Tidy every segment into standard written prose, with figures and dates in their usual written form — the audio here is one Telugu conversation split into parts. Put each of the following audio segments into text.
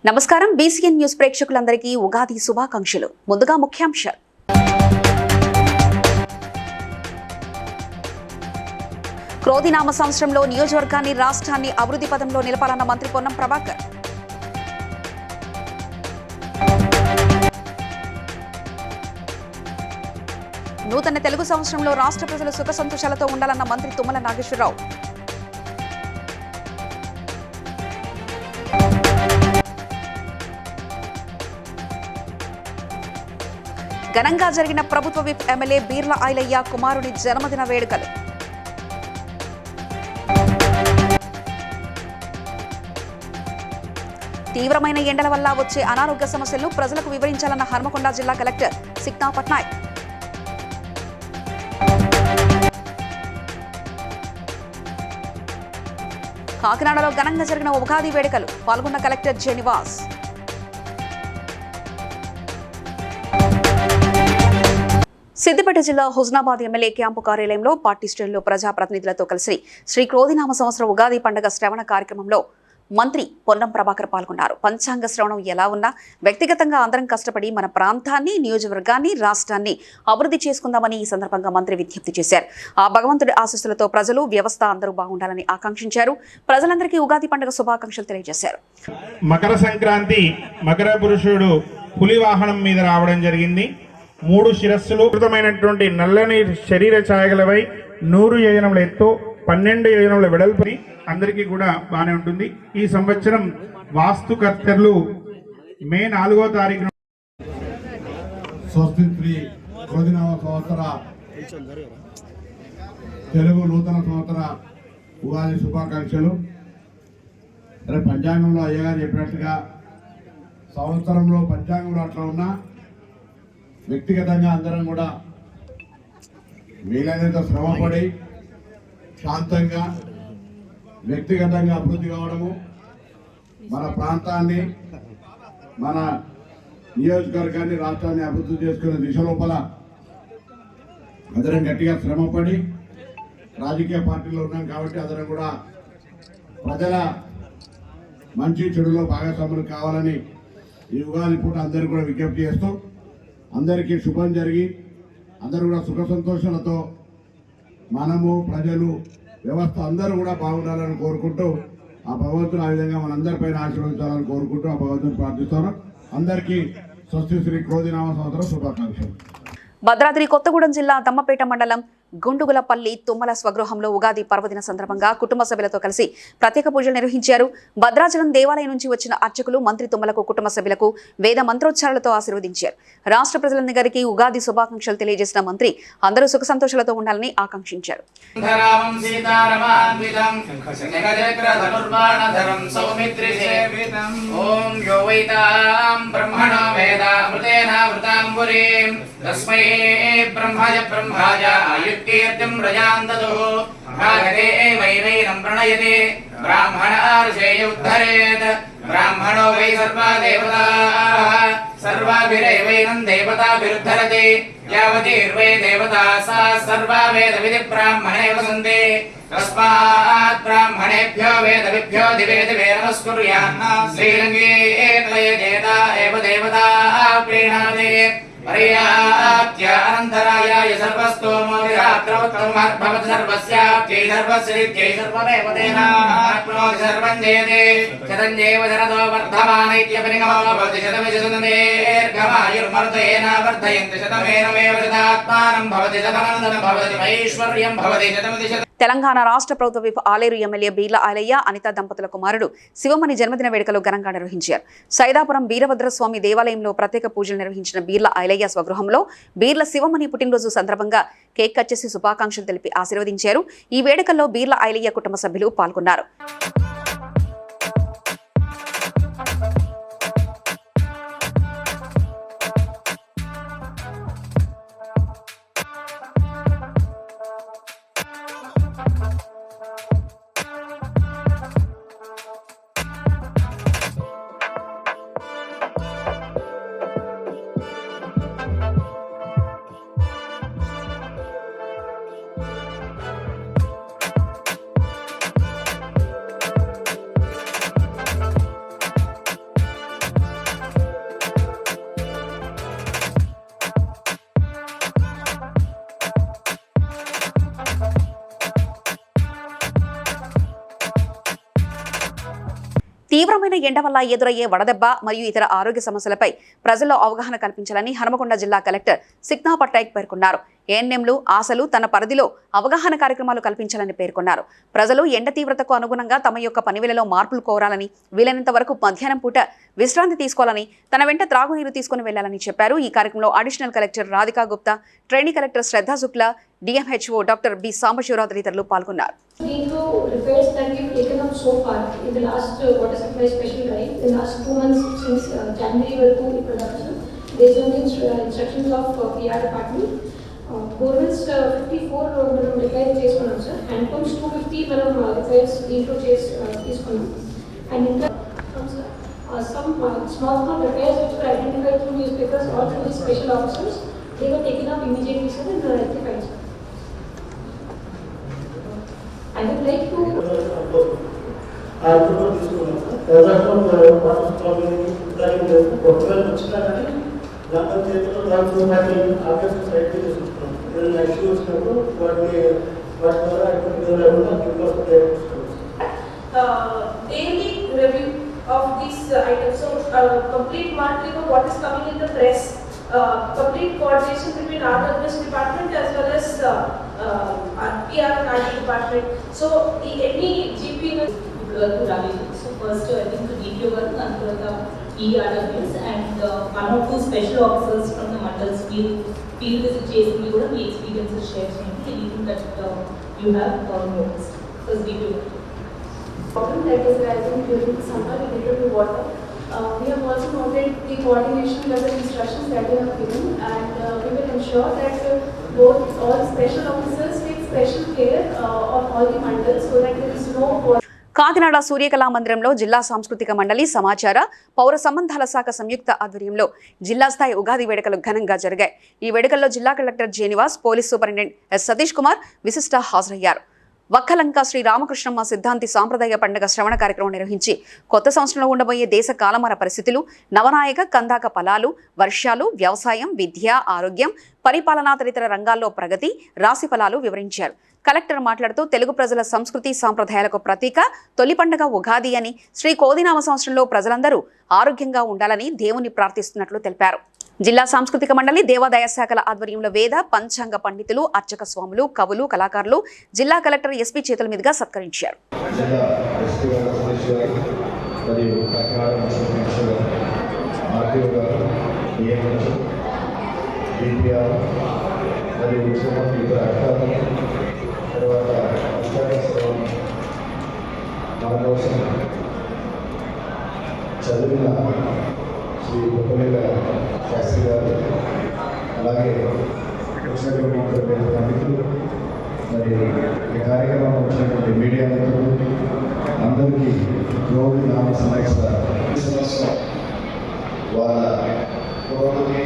నమస్కారం బీసీఎన్ న్యూస్ ప్రేక్షకులందరికీ ఉగాది శుభాకాంక్షలు. ముందుగా ముఖ్యాంశాలు. క్రోధినామ సంవత్సరంలో నియోజకవర్గాన్ని రాష్ట్రాన్ని అభివృద్ధి పదంలో నిలపాలన్న మంత్రి పొన్నం ప్రభాకర్. నూతన తెలుగు సంవత్సరంలో రాష్ట్ర ప్రజలు సుఖ సంతోషాలతో ఉండాలన్న మంత్రి తుమ్మల నాగేశ్వరరావు. ఘనంగా జరిగిన ప్రభుత్వ విప్ ఎమ్మెల్యే బీర్ల ఐలయ్య కుమారుని జన్మదిన వేడుకలు. తీవ్రమైన ఎండల వల్ల వచ్చే అనారోగ్య సమస్యలను ప్రజలకు వివరించాలన్న హన్మకొండ జిల్లా కలెక్టర్ సిక్తా పట్నాయక్. కాకినాడలో ఘనంగా జరిగిన ఉగాది వేడుకలు. పాల్గొన్న కలెక్టర్ జె నివాస్. సిద్దిపేట జిల్లా హుజనాబాద్ ఎమ్మెల్యే క్యాంపు కార్యాలయంలో పార్టీ శ్రేణులు ప్రజాప్రతినిధులతో కలిసి శ్రీ క్రోధినామ సంవత్సర ఉగాది పండుగ శ్రవణ కార్యక్రమంలో మంత్రి పొన్నం ప్రభాకర్ పాల్గొన్నారు. పంచాంగ శ్రవణం ఎలా ఉన్నా వ్యక్తిగతంగా అందరం కష్టపడి మన ప్రాంతాన్ని, నియోజకవర్గాన్ని, రాష్ట్రాన్ని అభివృద్ధి చేసుకుందామని ఈ సందర్భంగా మంత్రి విజ్ఞప్తి చేశారు. ఆ భగవంతుడి ఆశీస్సులతో ప్రజలు, వ్యవస్థ అందరూ బాగుండాలని ఆకాంక్షించారు. ప్రజలందరికీ ఉగాది పండుగ శుభాకాంక్షలు తెలియజేశారు. మకర సంక్రాంతి మకర పురుషుడు పులి వాహనం మీద రావడం జరిగింది. 3 శిరస్సులు కృతమైనటువంటి నల్లని శరీర ఛాయగలపై 100 యోజనముల ఎత్తు, 12 యోజనముల వెడల్పై అందరికీ కూడా బాగానే ఉంటుంది. ఈ సంవత్సరం వాస్తుకర్తలు మే 4వ తారీఖున స్వస్తి శ్రీ క్రోధినామ సంవత్సర తెలుగు నూతన సంవత్సర ఉగాది శుభాకాంక్షలు. పంచాంగంలో అయ్యగారు చెప్పినట్టుగా సంవత్సరంలో పంచాంగంలో అట్లా ఉన్నా వ్యక్తిగతంగా అందరం కూడా వీలైనంత శ్రమపడి శాంతంగా వ్యక్తిగతంగా అభివృద్ధి కావడము, మన ప్రాంతాన్ని, మన నియోజకవర్గాన్ని, రాష్ట్రాన్ని అభివృద్ధి చేసుకునే దిశ లోపల అందరం గట్టిగా శ్రమపడి రాజకీయ పార్టీలో ఉన్నాం కాబట్టి అందరం కూడా ప్రజల మంచి చెడులో భాగస్వాములు కావాలని ఈ ఉగాది పూట అందరూ కూడా విజ్ఞప్తి చేస్తూ అందరికీ శుభం జరిగి అందరూ కూడా సుఖ సంతోషాలతో మనము, ప్రజలు, వ్యవస్థ అందరూ కూడా బాగుండాలని కోరుకుంటూ ఆ భగవంతుడు ఆ విధంగా మనందరిపైన ఆశీర్వదించాలని కోరుకుంటూ ఆ భగవంతుని ప్రార్థిస్తాను. అందరికీ స్వస్తి శ్రీ క్రోధినామ సంవత్సర శుభాకాంక్షలు. భద్రాద్రి కొత్తగూడెం జిల్లా దమ్మపేట మండలం గుండుగులపల్లి తుమ్మల స్వగృహంలో ఉగాది పర్వదిన సందర్భంగా కుటుంబ సభ్యులతో కలిసి ప్రత్యేక పూజలు నిర్వహించారు. భద్రాచలం దేవాలయం నుంచి వచ్చిన అర్చకులు మంత్రి తుమ్మలకు, కుటుంబ సభ్యులకు వేద మంత్రోచ్చారాలతో ఆశీర్వదించారు. రాష్ట్ర ప్రజలందరికీ ఉగాది శుభాకాంక్షలు తెలియజేసిన మంత్రి అందరూ సుఖ సంతోషాలతో ఉండాలని ఆకాంక్షించారు. आयुर्कीर्तिं प्रजान्ततो भागते वैनैनं प्रणयते ब्राह्मणार्षेय उद्धरेत् ब्राह्मणो वै सर्वा देवताः सर्वाभिरेवैनं देवताभिरुद्धरति यावतीर्वै देवता सा सर्वा वेदविधिः ब्राह्मणे वसन्ति तस्मात् ब्राह्मणेभ्यो वेदविभ्यो दिवे दिवे नमस्कुर्यात् श्रीरङ्गे त्वयेता एव देवता प्रीणाति पर्याप्त्य अनन्तरायाय सर्वस्तोमो विरात्रवत्तमर्भवत् सर्वस्याप्त्यै सर्वस्यैत्यै सर्वमेव तेनाप्नोति सर्वं जयते शतं जैव शरदो वर्धमान इत्यपरिगमो भवति शतमिशतनेर्घमायुर्मर्दयेन वर्धयन्ति शतमेनमेव शतात्मानं भवति शतमनन्दनं भवति ऐश्वर्यं भवति शतमिति शतं. తెలంగాణ రాష్ట్ర ప్రభుత్వ విప్ ఆలేరు ఎమ్మెల్యే బీర్ల ఐలయ్య, అనిత దంపతుల కుమారుడు శివమణి జన్మదిన వేడుకలు ఘనంగా నిర్వహించారు. సైదాపురం వీరభద్రస్వామి దేవాలయంలో ప్రత్యేక పూజలు నిర్వహించిన బీర్ల ఐలయ్య స్వగృహంలో బీర్ల శివమణి పుట్టినరోజు సందర్భంగా కేక్ కట్ చేసి శుభాకాంక్షలు తెలిపి ఆశీర్వదించారు. ఈ వేడుకల్లో బీర్ల ఐలయ్య కుటుంబ సభ్యులు పాల్గొన్నారు. తీవ్రమైన ఎండ వల్ల ఎదురయ్యే వడదెబ్బ మరియు ఇతర ఆరోగ్య సమస్యలపై ప్రజల్లో అవగాహన కల్పించాలని హనుమకొండ జిల్లా కలెక్టర్ సిక్నా పట్నాయక్ పేర్కొన్నారు. ఏఎన్ఎంలు ఆశలు తన పరిధిలో అవగాహన కార్యక్రమాలు కల్పించాలని పేర్కొన్నారు. ప్రజలు ఎండ తీవ్రతకు అనుగుణంగా తమ యొక్క పనివేళలో మార్పులు కోరాలని, వీలైనంత వరకు మధ్యాహ్నం పూట విశ్రాంతి తీసుకోవాలని, తన వెంట త్రాగునీరు తీసుకుని వెళ్లాలని చెప్పారు. ఈ కార్యక్రమంలో additional collector Radhika Gupta, trainee collector Shraddha Shukla, DMHO doctor B Sambasivarao తదితరులు పాల్గొన్నారు. దీంట్లో repairs that we've taken up so far in the last water supply special drive, in the last 2 months since January వరకు ఈ production, based on the instructions of PR department, borewells 54 మనం రిపేర్ చేసుకున్నాం సార్. హ్యాండ్ పంప్స్ 250 మనం రిపేర్స్ దీంట్లో తీసుకున్నాం. అండ్ ఇంకా some small repairs which were identified through newspapers or through the special officers, they were taken up immediately sir and rectified sir. I would like to daily review of these items. So complete monitoring of what is coming in the press, complete coordination between RWS department as well as PR and IT department. So any GP so first I think the DPO and the ERWS and 1 or 2 special officers from the mandals field visit chasing కూడా మీ experiences share చేయండి. Anything that you have noticed. First DPO. problem that is rising during the summer related to water. We have also noted the coordination level instructions that they have given, and we will ensure that both all special officers take special care of all the mandals so that there is no water. Kakinada Suryakala మందిరంలో జిల్లా సాంస్కృతిక మండలి, సమాచార పౌర సంబంధాల శాఖ సంయుక్త ఆధ్వర్యంలో జిల్లా స్థాయి ఉగాది వేడుకలు ఘనంగా జరిగాయి. ఈ వేడుకల్లో జిల్లా collector Jenivas, police superintendent S Satish Kumar విశిష్ట హాజరయ్యారు. వక్కలంక శ్రీ రామకృష్ణమ్మ సిద్ధాంతి సాంప్రదాయ పండుగ శ్రవణ కార్యక్రమం నిర్వహించి కొత్త సంవత్సరంలో ఉండబోయే దేశ కాలమాన పరిస్థితులు, నవనాయక కందాక ఫలాలు, వర్షాలు, వ్యవసాయం, విద్య, ఆరోగ్యం, పరిపాలనా తదితర రంగాల్లో ప్రగతి, రాశి ఫలాలు వివరించారు. కలెక్టర్ మాట్లాడుతూ తెలుగు ప్రజల సంస్కృతి సాంప్రదాయాలకు ప్రతీక తొలి పండుగ ఉగాది అని, శ్రీ కోదినామ సంవత్సరంలో ప్రజలందరూ ఆరోగ్యంగా ఉండాలని దేవుని ప్రార్థిస్తున్నట్లు తెలిపారు. జిల్లా సాంస్కృతిక మండలి, దేవాదాయ శాఖల ఆధ్వర్యంలో వేద పంచాంగ పండితులు, అర్చక స్వాములు, కవులు, కళాకారులు జిల్లా కలెక్టర్ ఎస్పీ చేతుల మీదుగా సత్కరించారు. చదివిన శ్రీ గొప్పలేల శాస్త్రి గారు, అలాగే వచ్చినటువంటి పండితులు, మరి ఈ కార్యక్రమం వచ్చినటువంటి మీడియా మిత్రులు అందరికీ రోజు నామ సంవత్సరం వాళ్ళ పురోగతి,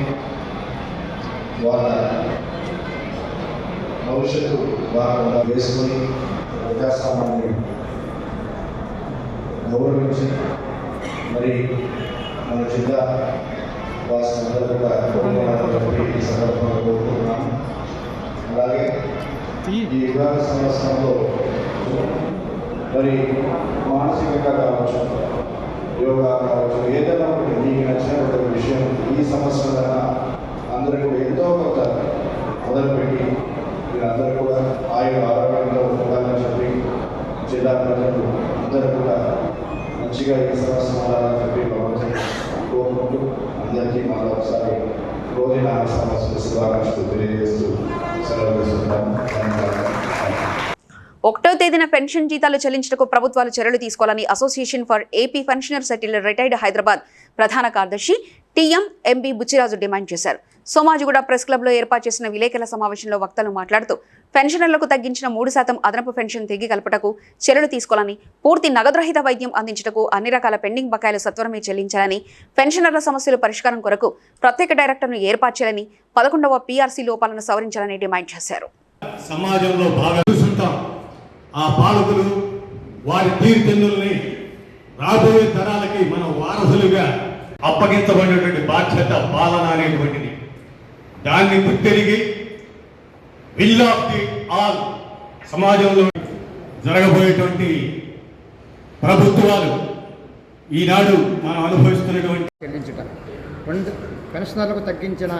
వాళ్ళ భవిష్యత్తు బాగా వేసుకొని ప్రజాస్వామ్యాన్ని గౌరవించి మరి మన జిల్లా వాసులందరూ కూడా ఈ సందర్భంగా కోరుకుంటున్నాము. అలాగే ఈ ఉగాది సంవత్సరంలో మరి మానసికంగా కావచ్చు, యోగా కావచ్చు, ఏదైనా ఒకటి మీకు నచ్చినటువంటి విషయం ఈ సంవత్సరం కన్నా అందరూ కూడా ఎంతో కొంత మొదలుపెట్టి మీరందరూ కూడా ఆరోగ్యంగా ఉండాలని చెప్పి జిల్లా ప్రజలు అందరూ కూడా మంచిగా ఈ సంవత్సరం ఉండాలని చెప్పి కోరుకుంటూ అందరికీ మరొకసారి రోజునామ సంవత్సరం శుభాకాంక్షలు తెలియజేస్తూ సెలవు తీసుకుంటాము. ధన్యవాదాలు. 1వ తేదీన పెన్షన్ జీతాలు చెల్లించడానికి ప్రభుత్వాలు చర్యలు తీసుకోవాలని association for AP pensioner settle retired Hyderabad ప్రధాన కార్యదర్శి టీఎంఎంబీ బుచ్చిరాజు డిమాండ్ చేశారు. సోమాజిగూడ ప్రెస్ క్లబ్లో ఏర్పాటు చేసిన విలేకరుల సమావేశంలో వక్తలు మాట్లాడుతూ పెన్షనర్లకు తగ్గించిన 3% అదనపు పెన్షన్ తిరిగి కల్పటకు చర్యలు తీసుకోవాలని, పూర్తి నగదురహిత వైద్యం అందించటకు అన్ని రకాల పెండింగ్ బకాయిలు సత్వరమే చెల్లించాలని, పెన్షనర్ల సమస్యల పరిష్కారం కొరకు ప్రత్యేక డైరెక్టర్ను ఏర్పాటు చేయాలని, 11వ పీఆర్సీ లోపాలను సవరించాలని డిమాండ్ చేశారు. సమాజంలో బాగా చూస్తుంటాం. ఆ పాలకులు వారి తీర్థందుల్ని రాబోయే తరాలకి మనం వారసులుగా అప్పగించబడినటువంటి బాధ్యత పాలన అనేటువంటిది. దాన్ని గుర్తెరిగి విల్ ఆఫ్ ది ఆల్ సమాజంలో జరగబోయేటువంటి ప్రభుత్వాలు ఈనాడు మనం అనుభవిస్తున్నటువంటి చెల్లించుట. పెన్షనర్లకు తగ్గించిన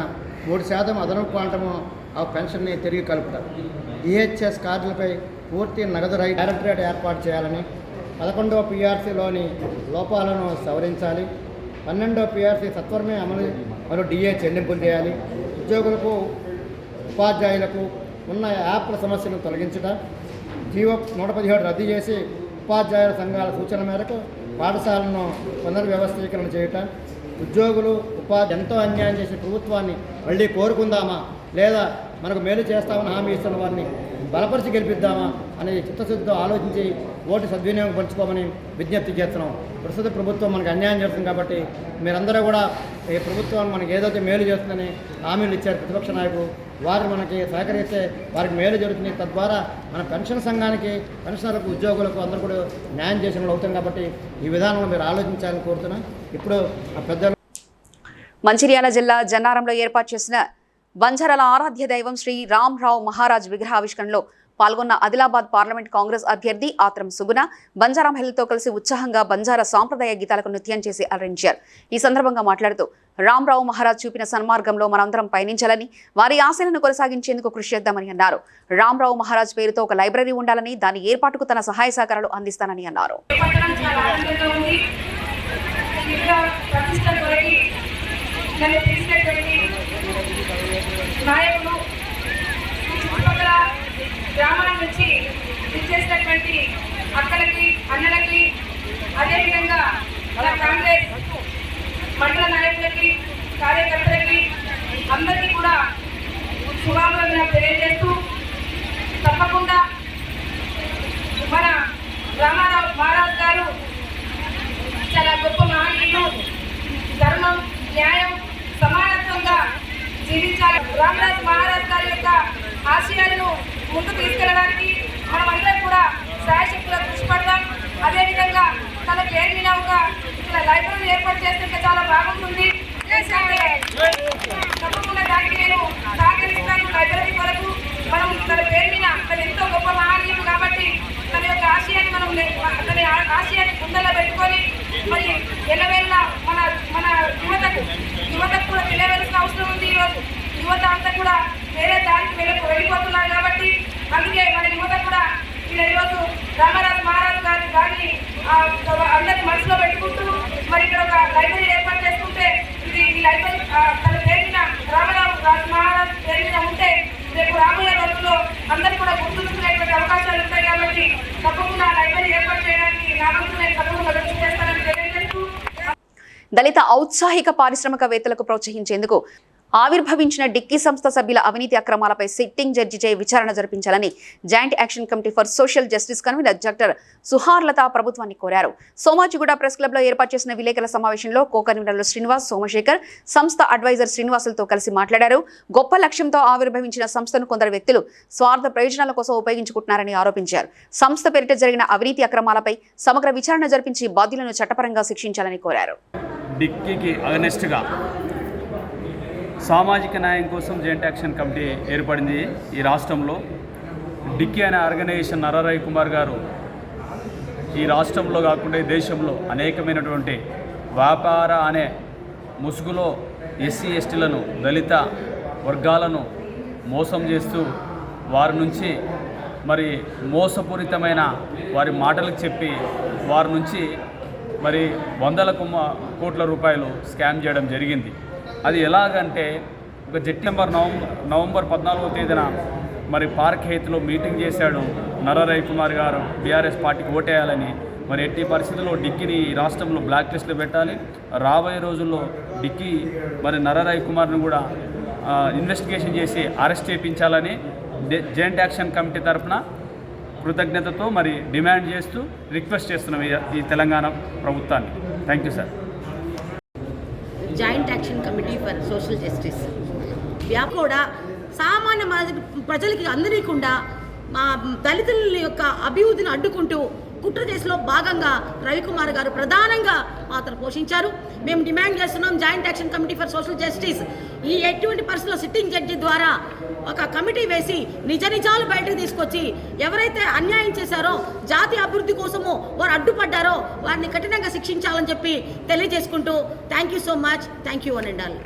3% అదనపు క్వాంటము ఆ పెన్షన్ని తిరిగి కలుపుట. ఈహెచ్ఎస్ కార్డులపై పూర్తి నగదు రహిత డైరెక్టరేట్ ఏర్పాటు చేయాలని, 11వ PRCలోని లోపాలను సవరించాలి, 12వ PRC సత్వరమే అమలు మరియు DA చెల్లింపులు చేయాలి, ఉద్యోగులకు ఉపాధ్యాయులకు ఉన్న యాప్ల సమస్యను తొలగించుట, జీవో 117 రద్దు చేసి ఉపాధ్యాయుల సంఘాల సూచన మేరకు పాఠశాలను పునర్వ్యవస్థీకరణ చేయుట, ఉద్యోగులు ఎంతో అన్యాయం చేసే ప్రభుత్వాన్ని మళ్ళీ కోరుకుందామా లేదా మనకు మేలు చేస్తామని హామీ ఇస్తున్న వారిని బలపరిచి గెలిపిద్దామా అనే చిత్తశుద్ధితో ఆలోచించి ఓటు సద్వినియోగం పంచుకోమని విజ్ఞప్తి చేస్తున్నాం. ప్రస్తుత ప్రభుత్వం మనకు అన్యాయం చేస్తుంది కాబట్టి మీరందరూ కూడా ఈ ప్రభుత్వం మనకి ఏదైతే మేలు చేస్తుందని హామీలు ఇచ్చారు ప్రతిపక్ష నాయకులు, వారు మనకి సహకరిస్తే వారికి మేలు జరుగుతుంది. తద్వారా మన పెన్షన్ సంఘానికి, పెన్షనర్లకు, ఉద్యోగులకు అందరూ కూడా న్యాయం చేసిన వాళ్ళు అవుతాం కాబట్టి ఈ విధానంలో మీరు ఆలోచించాలని కోరుతున్నాం. ఇప్పుడు ఆ పెద్దలు మంచిర్యాల జిల్లా జన్నారంలో ఏర్పాటు చేసిన బంజారాల ఆరాధ్య దైవం శ్రీ రామ్రావు మహారాజ్ విగ్రహావిష్కరణలో పాల్గొన్న ఆదిలాబాద్ పార్లమెంట్ కాంగ్రెస్ అభ్యర్థి ఆత్రం సుగుణ బంజారా మహిళలతో కలిసి ఉత్సాహంగా బంజారా సాంప్రదాయ గీతాలకు నృత్యం చేసి అలరించారు. ఈ సందర్భంగా మాట్లాడుతూ రామ్రావు మహారాజ్ చూపిన సన్మార్గంలో మనందరం పయనించాలని, వారి ఆశలను కొనసాగించేందుకు కృషి చేద్దామని అన్నారు. రామ్రావు మహారాజ్ పేరుతో ఒక లైబ్రరీ ఉండాలని, దాని ఏర్పాటుకు తన సహాయ సహకారాలు అందిస్తానని అన్నారు. నాయకులు చుట్టుపక్కల గ్రామాల నుంచి ఇచ్చేసినటువంటి అక్కలకి, అన్నలకి, అదేవిధంగా మన కాంగ్రెస్ మండల నాయకులకి, కార్యకర్తలకి అందరికీ కూడా శుభాకాంక్షలు తెలియజేస్తూ తప్పకుండా మన రామారావు మహారాజ్ గారు చాలా గొప్ప మహనీయులు, ధర్మం, న్యాయం, సమానత్వంగా జీవించాలి. రామరాజ్ మహారాజ్ గారి యొక్క ఆశయాలను ముందుకు తీసుకెళ్ళడానికి మనం అందరం కూడా సాయశక్తులకు కృషి పడదాం. అదేవిధంగా తన పేరు మీద ఒక ఇక్కడ లైబ్రరీ ఏర్పాటు చేస్తుంటే చాలా బాగుంటుంది. తప్పకుండా దానికి నేను సహకరిస్తాను. లైబ్రరీ కొరకు మనం తన పేరు మీద తను ఎంతో గొప్ప మహనీయుడు కాబట్టి తన యొక్క ఆశయాన్ని మనం తన ఆశయాన్ని ముందర పెట్టుకొని మరి ఎల్లవేళ మన మన యువతకు కూడా తెలియవలసిన అవసరం ఉంది. ఈరోజు యువత అంతా కూడా వేరే దానికి వెళ్ళిపోతున్నారు కాబట్టి అందుకే మన యువత కూడా ఇలా ఈరోజు రామరాజ్ మహారాజ్ గారిని అందరి మనసులో పెట్టుకుంటూ మరి ఇక్కడ ఒక లైబ్రరీ ఏర్పాటు చేసుకుంటే ఇది ఈ లైబ్రరీ తన పేరు మీద రామరాజ్ మహారాజ్ పేరు మీద ఉంటే రేపు రాబోయే రోజుల్లో అందరూ కూడా గుర్తుంచుకునేటువంటి అవకాశాలు ఉంటాయి కాబట్టి తప్పకుండా లైబ్రరీ ఏర్పాటు చేయడానికి నా వంతు నేను తప్పకుండా కృషి చేస్తానని తెలియజేస్తూ దళిత ఔత్సాహిక పారిశ్రామికవేత్తలకు ప్రోత్సహించేందుకు ఆవిర్భవించిన డిక్కీ సంస్థ సభ్యుల అవినీతి అక్రమాలపై సిట్టింగ్ జడ్జిచే విచారణ జరిపించాలని joint action committee for social justice convener doctor Suharlatha ప్రభుత్వాన్ని కోరారు. సోమాజిగూడ ప్రెస్ క్లబ్ లో ఏర్పాటు చేసిన విలేకరుల సమావేశంలో కో కన్వీనర్లు శ్రీనివాస్, సోమశేఖర్, సంస్థ అడ్వైజర్ శ్రీనివాసులతో కలిసి మాట్లాడారు. గొప్ప లక్ష్యంతో ఆవిర్భవించిన సంస్థను కొందరు వ్యక్తులు స్వార్థ ప్రయోజనాల కోసం ఉపయోగించుకుంటున్నారని ఆరోపించారు. సంస్థ పేరిట జరిగిన అవినీతి అక్రమాలపై సమగ్ర విచారణ జరిపించి బాధ్యులను చట్టపరంగా శిక్షించాలని కోరారు. డిక్కీకి అగనెస్ట్గా సామాజిక న్యాయం కోసం జాయింట్ యాక్షన్ కమిటీ ఏర్పడింది. ఈ రాష్ట్రంలో డిక్కీ అనే ఆర్గనైజేషన్ నరరవి కుమార్ గారు ఈ రాష్ట్రంలో కాకుండా ఈ దేశంలో అనేకమైనటువంటి వ్యాపార అనే ముసుగులో ఎస్సీ ఎస్టీలను, దళిత వర్గాలను మోసం చేస్తూ వారి నుంచి మరి మోసపూరితమైన వారి మాటలకు చెప్పి వారి నుంచి మరి వందల కోట్ల రూపాయలు స్కామ్ చేయడం జరిగింది. అది ఎలాగంటే ఒక నవంబర్ 14వ తేదీన మరి పార్క్ హెయిత్లో మీటింగ్ చేశాడు నరరవి కుమార్ గారు బీఆర్ఎస్ పార్టీకి ఓటేయాలని. మరి ఎట్టి పరిస్థితుల్లో డిక్కీని రాష్ట్రంలో బ్లాక్ లిస్ట్లో పెట్టాలి. రాబోయే రోజుల్లో డిక్కీ మరి నరరవి కుమార్ను కూడా ఇన్వెస్టిగేషన్ చేసి అరెస్ట్ చేయించాలని జాయింట్ యాక్షన్ కమిటీ తరఫున కృతజ్ఞతతో మరి డిమాండ్ చేస్తూ రిక్వెస్ట్ చేస్తున్నాం ఈ తెలంగాణ ప్రభుత్వాన్ని. Thank you sir. Joint action committee for social justice కూడా సామాన్య ప్రజలకి అందరికుండా మా దళితుల యొక్క అభివృద్ధిని అడ్డుకుంటూ కుట్ర కేసులో భాగంగా రవికుమార్ గారు ప్రధానంగా పాత్ర పోషించారు. మేము డిమాండ్ చేస్తున్నాం joint action committee for social justice ఈ ఎటువంటి పరిస్థితుల్లో సిట్టింగ్ జడ్జి ద్వారా ఒక కమిటీ వేసి నిజ నిజాలు బయటకు తీసుకొచ్చి ఎవరైతే అన్యాయం చేశారో జాతి అభివృద్ధి కోసము వారు అడ్డుపడ్డారో వారిని కఠినంగా శిక్షించాలని చెప్పి తెలియజేసుకుంటూ thank you so much, thank you అని ఉండాలి.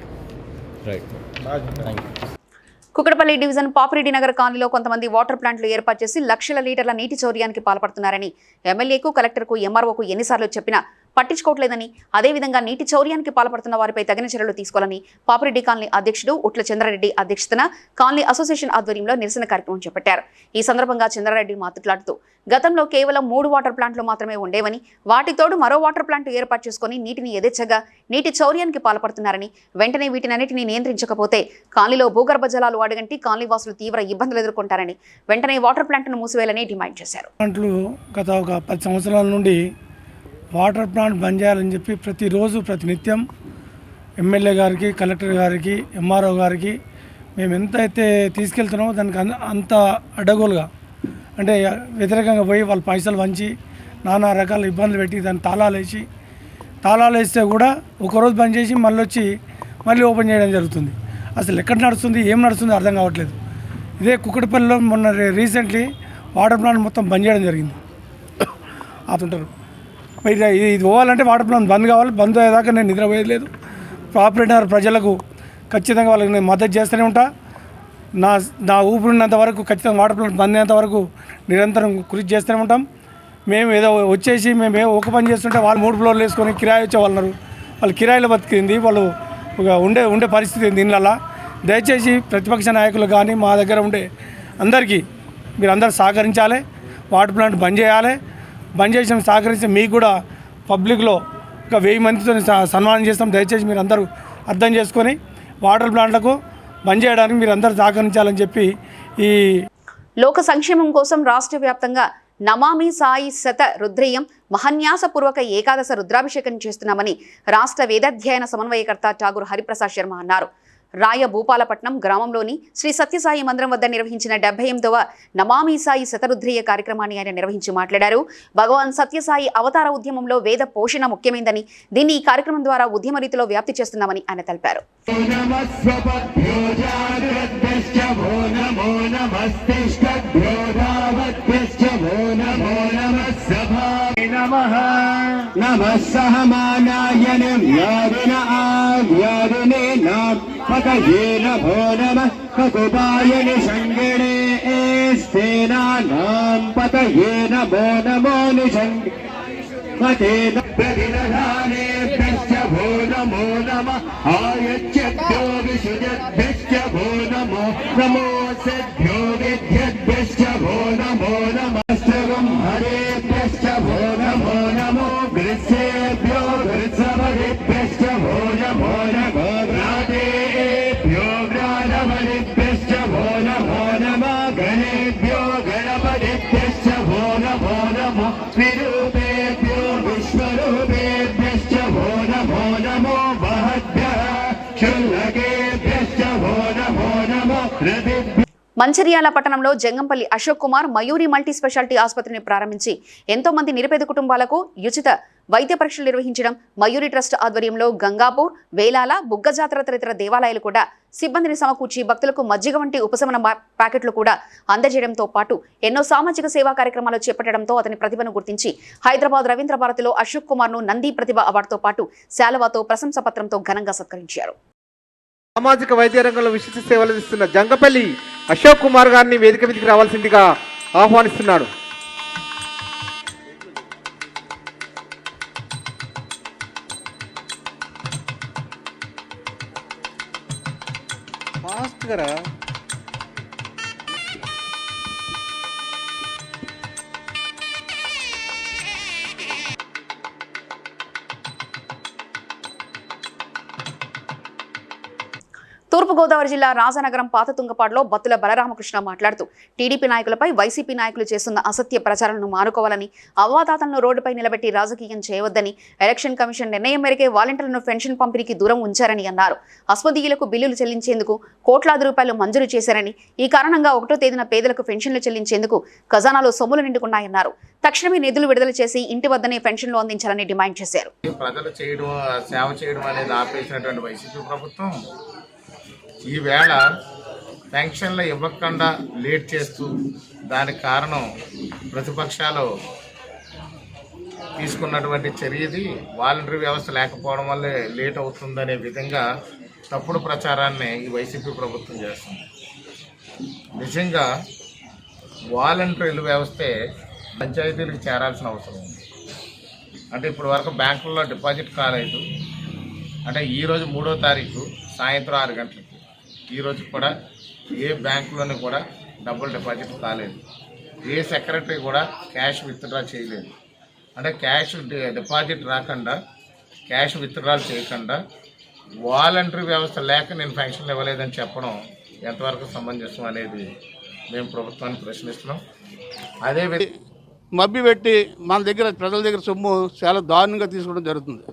కుకటపల్లి డివిజన్ పాపిరెడ్డి నగర్ కాలనీలో కొంతమంది వాటర్ ప్లాంట్లు ఏర్పాటు చేసి లక్షల లీటర్ల నీటి చౌర్యానికి పాల్పడుతున్నారని ఎమ్మెల్యేకు, కలెక్టర్కు, ఎంఆర్ఓకు ఎన్నిసార్లు చెప్పినా పట్టించుకోవట్లేదని, అదేవిధంగా నీటి చౌర్యానికి పాల్పడుతున్న వారిపై తగిన చర్యలు తీసుకోవాలని పాపిరెడ్డి కాలనీ అధ్యక్షుడు ఉట్ల చంద్రారెడ్డి అధ్యక్షతన కాలనీ అసోసియేషన్ ఆధ్వర్యంలో నిరసన కార్యక్రమం చేపట్టారు. ఈ సందర్భంగా చంద్రారెడ్డి మాట్లాడుతూ గతంలో కేవలం 3 వాటర్ ప్లాంట్లు మాత్రమే ఉండేవని, వాటితోడు మరో వాటర్ ప్లాంట్ ఏర్పాటు చేసుకుని నీటిని యథేచ్ఛగా నీటి చౌర్యానికి పాల్పడుతున్నారని, వెంటనే వీటినన్నిటిని నియంత్రించకపోతే కాలనీలో భూగర్భ జలాలు అడగంటి కాలనీ వాసులు తీవ్ర ఇబ్బందులు ఎదుర్కొంటారని, వెంటనే వాటర్ ప్లాంట్ను మూసివేయాలని డిమాండ్ చేశారు. గత ఒక 10 సంవత్సరాల నుండి వాటర్ ప్లాంట్ బంద్ చేయాలని చెప్పి ప్రతిరోజు ప్రతినిత్యం ఎమ్మెల్యే గారికి, కలెక్టర్ గారికి, ఎంఆర్ఓ గారికి మేము ఎంత అయితే తీసుకెళ్తున్నామో దానికి అంత అడ్డగోలుగా అంటే వ్యతిరేకంగా పోయి వాళ్ళ పైసలు వంచి నానా రకాల ఇబ్బందులు పెట్టి దాన్ని తాళాలు వేస్తే కూడా ఒకరోజు బంద్ చేసి మళ్ళీ ఓపెన్ చేయడం జరుగుతుంది. అసలు ఎక్కడ నడుస్తుంది, ఏం నడుస్తుంది అర్థం కావట్లేదు. ఇదే కుక్కటిపల్లిలో మొన్న రీసెంట్లీ వాటర్ ప్లాంట్ మొత్తం బంద్ చేయడం జరిగింది. ఆతుంటారు ఇది పోవాలంటే వాటర్ ప్లాంట్ బంద్ కావాలి. బంద్ అయ్యేదాకా నేను నిద్రపోయేది లేదు. పాపిరెడ్డి ప్రజలకు ఖచ్చితంగా వాళ్ళకి నేను మద్దతు చేస్తూనే ఉంటా. నా ఊపిరినంత వరకు ఖచ్చితంగా వాటర్ ప్లాంట్ బంద్ అయ్యేంత వరకు నిరంతరం కృషి చేస్తూనే ఉంటాం. మేము ఏదో వచ్చేసి మేము ఒక పని చేస్తుంటే వాళ్ళు 3 ఫ్లోర్లు వేసుకొని కిరాయి వచ్చే వాళ్ళన్నారు. వాళ్ళు కిరాయిలో బతికింది, వాళ్ళు ఉండే పరిస్థితి దీనివల్ల. దయచేసి ప్రతిపక్ష నాయకులు కానీ మా దగ్గర ఉండే అందరికీ మీరు అందరూ సహకరించాలి. వాటర్ ప్లాంట్ బంద్ చేయాలి. బంద్ చేసిన సహకరిస్తే మీకు కూడా పబ్లిక్లో ఒక 1000 మందితో సన్మానం చేస్తాం. దయచేసి మీరు అందరూ అర్థం చేసుకొని వాటర్ ప్లాంట్లకు బంద్ చేయడానికి మీరు అందరూ సహకరించాలని చెప్పి ఈ లోక సంక్షేమం కోసం రాష్ట్ర వ్యాప్తంగా నమామి సాయి శత రుద్రేయం మహన్యాసపూర్వక ఏకాదశ రుద్రాభిషేకం చేస్తున్నామని రాష్ట్ర వేదాధ్యయన సమన్వయకర్త ఠాగూర్ హరిప్రసాద్ శర్మ అన్నారు. రాయ భూపాలపట్నం గ్రామంలోని శ్రీ సత్యసాయి మందిరం వద్ద నిర్వహించిన 78వ నమామి సాయి శతరుద్రీయ కార్యక్రమాన్ని ఆయన నిర్వహించి మాట్లాడారు. భగవాన్ సత్యసాయి అవతార ఉద్యమంలో వేద పోషణ ముఖ్యమైందని, దీన్ని ఈ కార్యక్రమం ద్వారా ఉద్యమ రీతిలో వ్యాప్తి చేస్తున్నామని ఆయన తెలిపారు. పతయేన భో నమః కకుపాయన సంగణే స్థేనానాం పతయేన భో నమో నిషంగేన ప్రతిదధానేభ్యశ్చ భో నమో నమః ఆయచ్ఛద్భ్యో విశుద్ధభ్యశ్చ భో నమో నమోసేభ్యో విద్యభ్యశ్చ భో నమో నమః హరేభ్యశ్చ భో నమో నమో గ్రసేభ్యో గ్రసవరిభ్యశ్చ భో నమో నమో మంచిర్యాల పట్టణంలో జంగంపల్లి అశోక్ కుమార్ మయూరి మల్టీ స్పెషాలిటీ ఆసుపత్రిని ప్రారంభించి ఎంతో మంది నిరుపేద కుటుంబాలకు ఉచిత వైద్య పరీక్షలు నిర్వహించడం, మయూరి ట్రస్ట్ ఆధ్వర్యంలో గంగాపూర్, వేలాల, బుగ్గ జాతర తదితర దేవాలయాలు కూడా సిబ్బందిని సమకూర్చి భక్తులకు మజ్జిగ వంటి ఉపశమన ప్యాకెట్లు కూడా అందజేయడంతో పాటు ఎన్నో సామాజిక సేవా కార్యక్రమాలు చేపట్టడంతో అతని ప్రతిభను గుర్తించి హైదరాబాద్ రవీంద్ర భారతిలో అశోక్ కుమార్ ను నంది ప్రతిభ అవార్డుతో పాటు శాలువాతో ప్రశంసా పత్రంతో ఘనంగా సత్కరించారు. సామాజిక వైద్య రంగంలో విశిష్ట సేవలు అందిస్తున్న జంగపల్లి అశోక్ కుమార్ గారిని వేదిక మీదకి రావాల్సిందిగా ఆహ్వానిస్తున్నాడు. ఫాస్ట్ గా తూర్పుగోదావరి జిల్లా రాజానగరం పాత తుంగపాడులో బత్తుల బలరామకృష్ణ మాట్లాడుతూ టీడీపీ నాయకులపై వైసీపీ నాయకులు చేస్తున్న అసత్య ప్రచారాలను మానుకోవాలని, అవ్వాతాతలను రోడ్డుపై నిలబెట్టి రాజకీయం చేయవద్దని, ఎలక్షన్ కమిషన్ నిర్ణయం మేరకే వాలంటీర్లను పెన్షన్ పంపిణీకి దూరం ఉంచారని అన్నారు. అస్మదీయులకు బిల్లులు చెల్లించేందుకు కోట్లాది రూపాయలు మంజూరు చేశారని, ఈ కారణంగా 1వ తేదీన పేదలకు పెన్షన్లు చెల్లించేందుకు ఖజానాలో సొమ్ములు నిండుకున్నాయన్నారు. తక్షణమే నిధులు విడుదల చేసి ఇంటి వద్దనే పెన్షన్లు అందించాలని డిమాండ్ చేశారు. ప్రజలు సేవ చేయడం అనేది ఆపేసినటువంటి వైసీపీ ప్రభుత్వం ఈవేళ పెన్షన్లు ఇవ్వకుండా లేట్ చేస్తూ, దానికి కారణం ప్రతిపక్షాలు తీసుకున్నటువంటి చర్యది వాలంటరీ వ్యవస్థ లేకపోవడం వల్లే లేట్ అవుతుందనే విధంగా తప్పుడు ప్రచారాన్ని ఈ వైసీపీ ప్రభుత్వం చేస్తుంది. నిజంగా వాలంటరీల వ్యవస్థే పంచాయతీలకు చేరాల్సిన అవసరం ఉంది. అంటే ఇప్పటి వరకు బ్యాంకుల్లో డిపాజిట్ కాలేదు. అంటే ఈరోజు 3వ తారీఖు సాయంత్రం 6 గంటలకి ఈరోజు కూడా ఏ బ్యాంకులోని కూడా డబ్బులు డిపాజిట్ కాలేదు. ఏ సెక్రటరీ కూడా క్యాష్ విత్డ్రా చేయలేదు. అంటే క్యాష్ డిపాజిట్ రాకుండా, క్యాష్ విత్డ్రా చేయకుండా వాలంటరీ వ్యవస్థ లేక నేను పెన్షన్లు ఇవ్వలేదని చెప్పడం ఎంతవరకు సమంజసం అనేది మేము ప్రభుత్వాన్ని ప్రశ్నిస్తున్నాం. అదే మభ్యపెట్టి మన దగ్గర ప్రజల దగ్గర సొమ్ము చాలా దారుణంగా తీసుకోవడం జరుగుతుంది.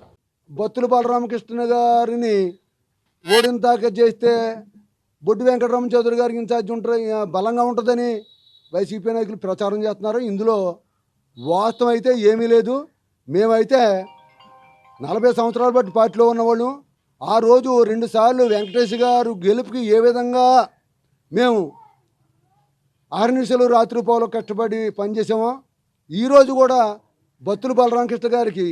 బత్తుల బలరామకృష్ణ గారిని ఓడింతాక చేస్తే బొడ్డు వెంకటరామ చౌదరి గారికి ఇన్ఛార్జ్ బలంగా ఉంటుందని వైసీపీ నాయకులు ప్రచారం చేస్తున్నారు. ఇందులో వాస్తవం అయితే ఏమీ లేదు. మేమైతే 40 సంవత్సరాల బట్టి పార్టీలో ఉన్నవాళ్ళు. ఆ రోజు 2 సార్లు వెంకటేష్ గారు గెలుపుకి ఏ విధంగా మేము ఆర్నిసలు రాత్రి పోలో కష్టపడి పనిచేసామో, ఈరోజు కూడా బత్తుల బలరామకృష్ణ గారికి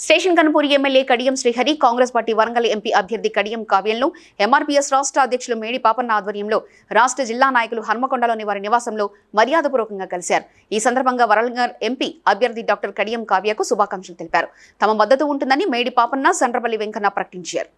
station Kanupuri MLA Kadiyam Srihari, Congress party Warangal MP అభ్యర్థి కడియం కావ్యంను ఎంఆర్పీఎస్ రాష్ట్ర అధ్యక్షులు మేడి పాపన్న ఆధ్వర్యంలో రాష్ట్ర జిల్లా నాయకులు హన్మకొండలోని వారి నివాసంలో మర్యాదపూర్వకంగా కలిశారు. ఈ సందర్భంగా వరంగల్ ఎంపీ అభ్యర్థి డాక్టర్ కడియం కావ్యకు శుభాకాంక్షలు తెలిపారు. తమ మద్దతు ఉంటుందని మేడి పాపన్న, సండ్రపల్లి వెంకన్న ప్రకటించారు.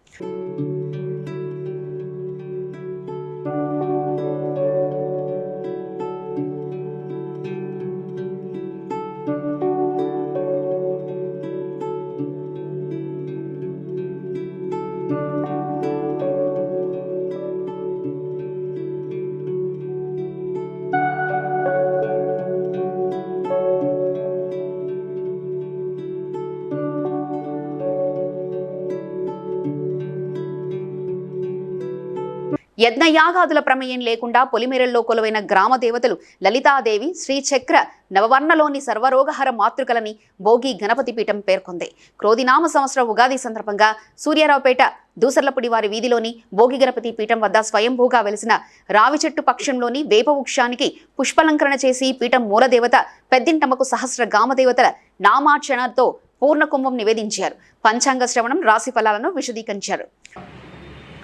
యజ్ఞయాగాదుల ప్రమేయం లేకుండా పొలిమేరల్లో కొలువైన గ్రామ దేవతలు లలితాదేవి, శ్రీచక్ర నవవర్ణలోని సర్వరోగహర మాతృకలని భోగి గణపతి పీఠం పేర్కొంది. క్రోధినామ సంవత్సర ఉగాది సందర్భంగా సూర్యారావుపేట దూసర్లపుడి వారి వీధిలోని భోగి గణపతి పీఠం వద్ద స్వయంభూగా వెలిసిన రావి చెట్టు పక్షంలోని వేప వృక్షానికి పుష్పలంకరణ చేసి పీఠం మూలదేవత పెద్దింటమ్మకు సహస్ర గామదేవతల నామార్చనతో పూర్ణ కుంభం నివేదించారు. పంచాంగ శ్రవణం, రాశి ఫలాలను విశదీకరించారు.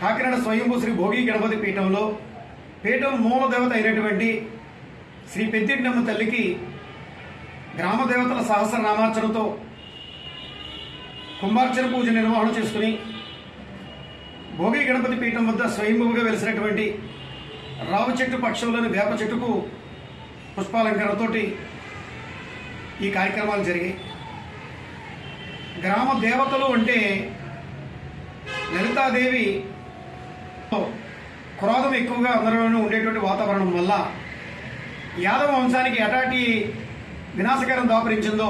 కాకినాడ స్వయంభూ శ్రీ భోగి గణపతి పీఠంలో పీఠం మూల దేవత అయినటువంటి శ్రీ పెద్దింటమ్మ తల్లికి గ్రామ దేవతల సహస్రనామార్చనతో కుంభార్చన పూజ నిర్వహణ చేసుకుని భోగి గణపతి పీఠం వద్ద స్వయంభూగా వెలిసినటువంటి రావి చెట్టు పక్షంలోని వేప చెట్టుకు పుష్పాలంకరణతోటి ఈ కార్యక్రమాలు జరిగాయి. గ్రామ దేవతలు అంటే లలితాదేవి క్రోధం ఎక్కువగా అందరిలోనూ ఉండేటువంటి వాతావరణం వల్ల యాదవ వంశానికి ఎటాటి వినాశకరం దాపరించిందో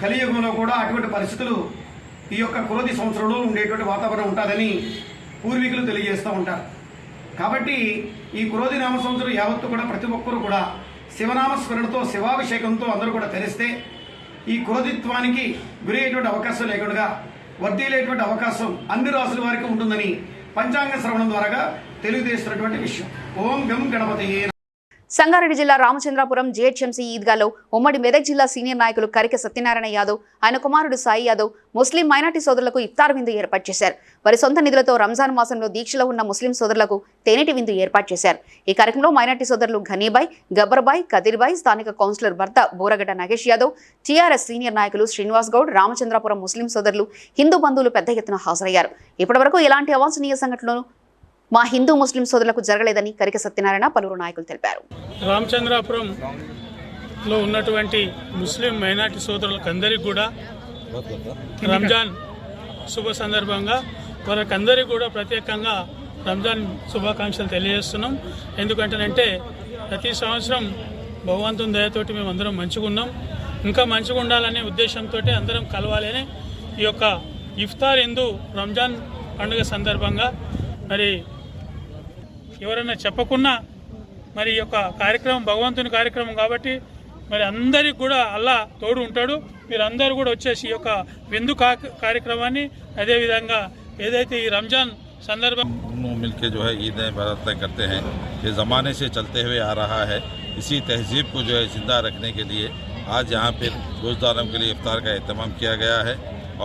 కలియుగంలో కూడా అటువంటి పరిస్థితులు ఈ యొక్క క్రోధి సంవత్సరంలో ఉండేటువంటి వాతావరణం ఉంటుందని పూర్వీకులు తెలియజేస్తూ ఉంటారు. కాబట్టి ఈ క్రోధి నామ సంవత్సరం యావత్తు కూడా ప్రతి ఒక్కరూ కూడా శివనామస్మరణతో, శివాభిషేకంతో అందరూ కూడా తెలిస్తే ఈ క్రోధిత్వానికి గురయ్యేటువంటి అవకాశం లేకుండా వర్ధిల్లేటువంటి అవకాశం అన్ని రాసుల వారికి ఉంటుందని పంచాంగ శ్రవణం ద్వారా తెలియజేస్తున్నటువంటి విషయం. ఓం గం గణపతయే. సంగారెడ్డి జిల్లా రామచంద్రాపురం జీహెచ్ఎంసీ ఈద్గాలో ఉమ్మడి మెదక్ జిల్లా సీనియర్ నాయకులు కరికె సత్యనారాయణ యాదవ్, ఆయన కుమారుడు సాయి యాదవ్ ముస్లిం మైనార్టీ సోదరులకు ఇఫ్తార్ విందు ఏర్పాటు చేశారు. వారి సొంత నిధులతో రంజాన్ మాసంలో దీక్షలో ఉన్న ముస్లిం సోదరులకు తేనెటి విందు ఏర్పాటు చేశారు. ఈ కార్యక్రమంలో మైనార్టీ సోదరులు ఘనీబాయ్, గబ్బర్బాయ్, కదిర్బాయ్, స్థానిక కౌన్సిలర్ భర్త బూరగడ్డ నాగేష్ యాదవ్, టీఆర్ఎస్ సీనియర్ నాయకులు శ్రీనివాస్ గౌడ్, రామచంద్రాపురం ముస్లిం సోదరులు, హిందూ బంధువులు పెద్ద ఎత్తున హాజరయ్యారు. ఇప్పటివరకు ఎలాంటి అవాంఛనీయ సంఘటనలు మా హిందూ ముస్లిం సోదరులకు జరగలేదని కరికె సత్యనారాయణ పలువురు నాయకులు తెలిపారు. రామచంద్రాపురంలో ఉన్నటువంటి ముస్లిం మైనార్టీ సోదరులకు అందరికీ కూడా రంజాన్ శుభ సందర్భంగా వారికందరికీ కూడా ప్రత్యేకంగా రంజాన్ శుభాకాంక్షలు తెలియజేస్తున్నాం. ఎందుకంటేనంటే ప్రతి సంవత్సరం భగవంతుని దయతోటి మేము అందరం మంచిగా ఉన్నాం. ఇంకా మంచిగా ఉండాలనే ఉద్దేశంతో అందరం కలవాలని ఈ యొక్క ఇఫ్తార్ రంజాన్ పండుగ సందర్భంగా మరి ఎవరైనా చెప్పకున్నా మరి ఈ యొక్క కార్యక్రమం భగవంతుని కార్యక్రమం కాబట్టి మరి అందరికి కూడా అల్లా తోడు ఉంటాడు. మీరందరూ కూడా వచ్చేసి ఈ యొక్క విందు కార్యక్రమాన్ని అదేవిధంగా ఏదైతే ఈ రంజాన్ संदर्भ मिलकर जो है ईद बरतन करते हैं, ये ज़माने से चलते हुए आ रहा है. इसी तहजीब को जो है ज़िंदा रखने के लिए आज यहाँ पर रोज़दारों के लिए इफ्तार का एहतमाम किया गया है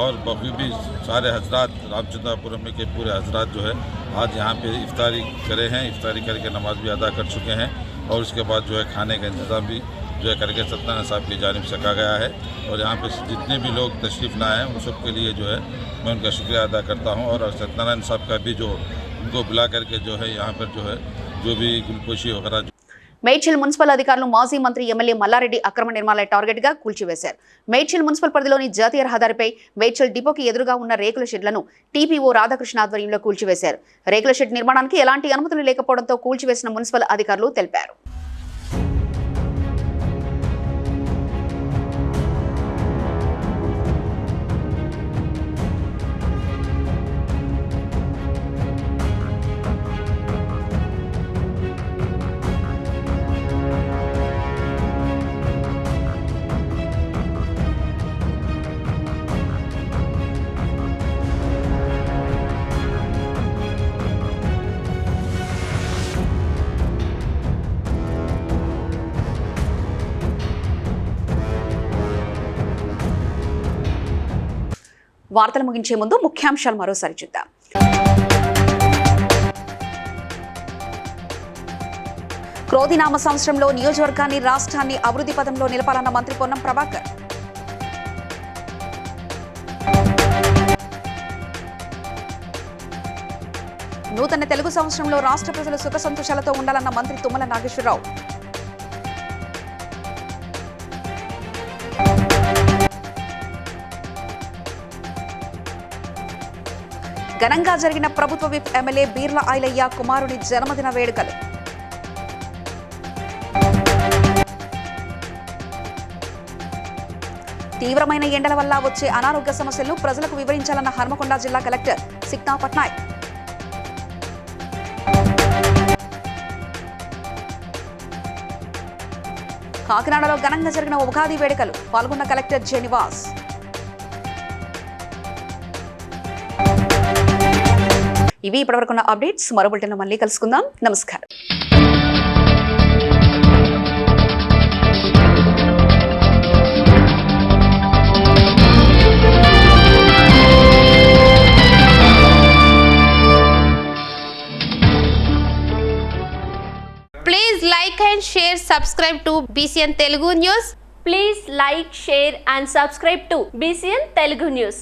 और बखूबी सारे हजरात रामचंद्रपुरम के पूरे हजरात जो है आज यहाँ पे इफ्तारी करे हैं. इफ्तारी करके नमाज भी अदा कर चुके हैं और उसके बाद जो है खाने का इंतज़ाम भी जो है करके सत्यनारायण साहब की जानिब से कहा गया है. और यहाँ पे जितने भी लोग तशरीफ़ लाए हैं उन सब के लिए जो है मैं उनका शुक्रिया अदा करता हूँ. और सत्यनारायण साहब का भी जो उनको बुला करके जो है यहाँ पर जो है जो भी गुलपोशी वगैरह మేడ్చల్ మున్సిపల్ అధికారులు మాజీ మంత్రి ఎమ్మెల్యే మల్లారెడ్డి అక్రమ నిర్మాణాల టార్గెట్ గా కూల్చివేశారు. మేడ్చల్ మున్సిపల్ పరిధిలోని జాతీయ రహదారిపై మేడ్చల్ డిపోకి ఎదురుగా ఉన్న రేకుల షెడ్లను టీపీఓ రాధాకృష్ణ ఆధ్వర్యంలో కూల్చివేశారు. రేకుల షెడ్ నిర్మాణానికి ఎలాంటి అనుమతులు లేకపోవడంతో కూల్చివేసిన మున్సిపల్ అధికారులు తెలిపారు. వార్తలు ముగించే ముందు ముఖ్యాంశాలు మరోసారి చూద్దాం. క్రోధినామ సంవత్సరంలో నియోజకవర్గాన్ని రాష్ట్రాన్ని అభివృద్ధి పదంలో నిలపాలన్న మంత్రి పొన్నం ప్రభాకర్. నూతన తెలుగు సంవత్సరంలో రాష్ట్ర ప్రజలు సుఖ సంతోషాలతో ఉండాలన్న మంత్రి తుమ్మల నాగేశ్వరరావు. ఘనంగా జరిగిన ప్రభుత్వ విప్ ఎమ్మెల్యే బీర్ల ఐలయ్య కుమారుని జన్మదిన వేడుకలు. తీవ్రమైన ఎండల వల్ల వచ్చే అనారోగ్య సమస్యలను ప్రజలకు వివరించాలన్న హన్మకొండ జిల్లా కలెక్టర్ సిక్తా పట్నాయక్. కాకినాడలో ఘనంగా జరిగిన ఉగాది వేడుకలు పాల్గొన్న కలెక్టర్ జె నివాస్. ఇవి ఇప్పటివరకున్న అప్డేట్స్. మరో బులెటిన్లో మళ్ళీ కలుసుకుందాం. నమస్కారం. Please like and share, subscribe to BCN Telugu News. Please like, share and subscribe to BCN Telugu News.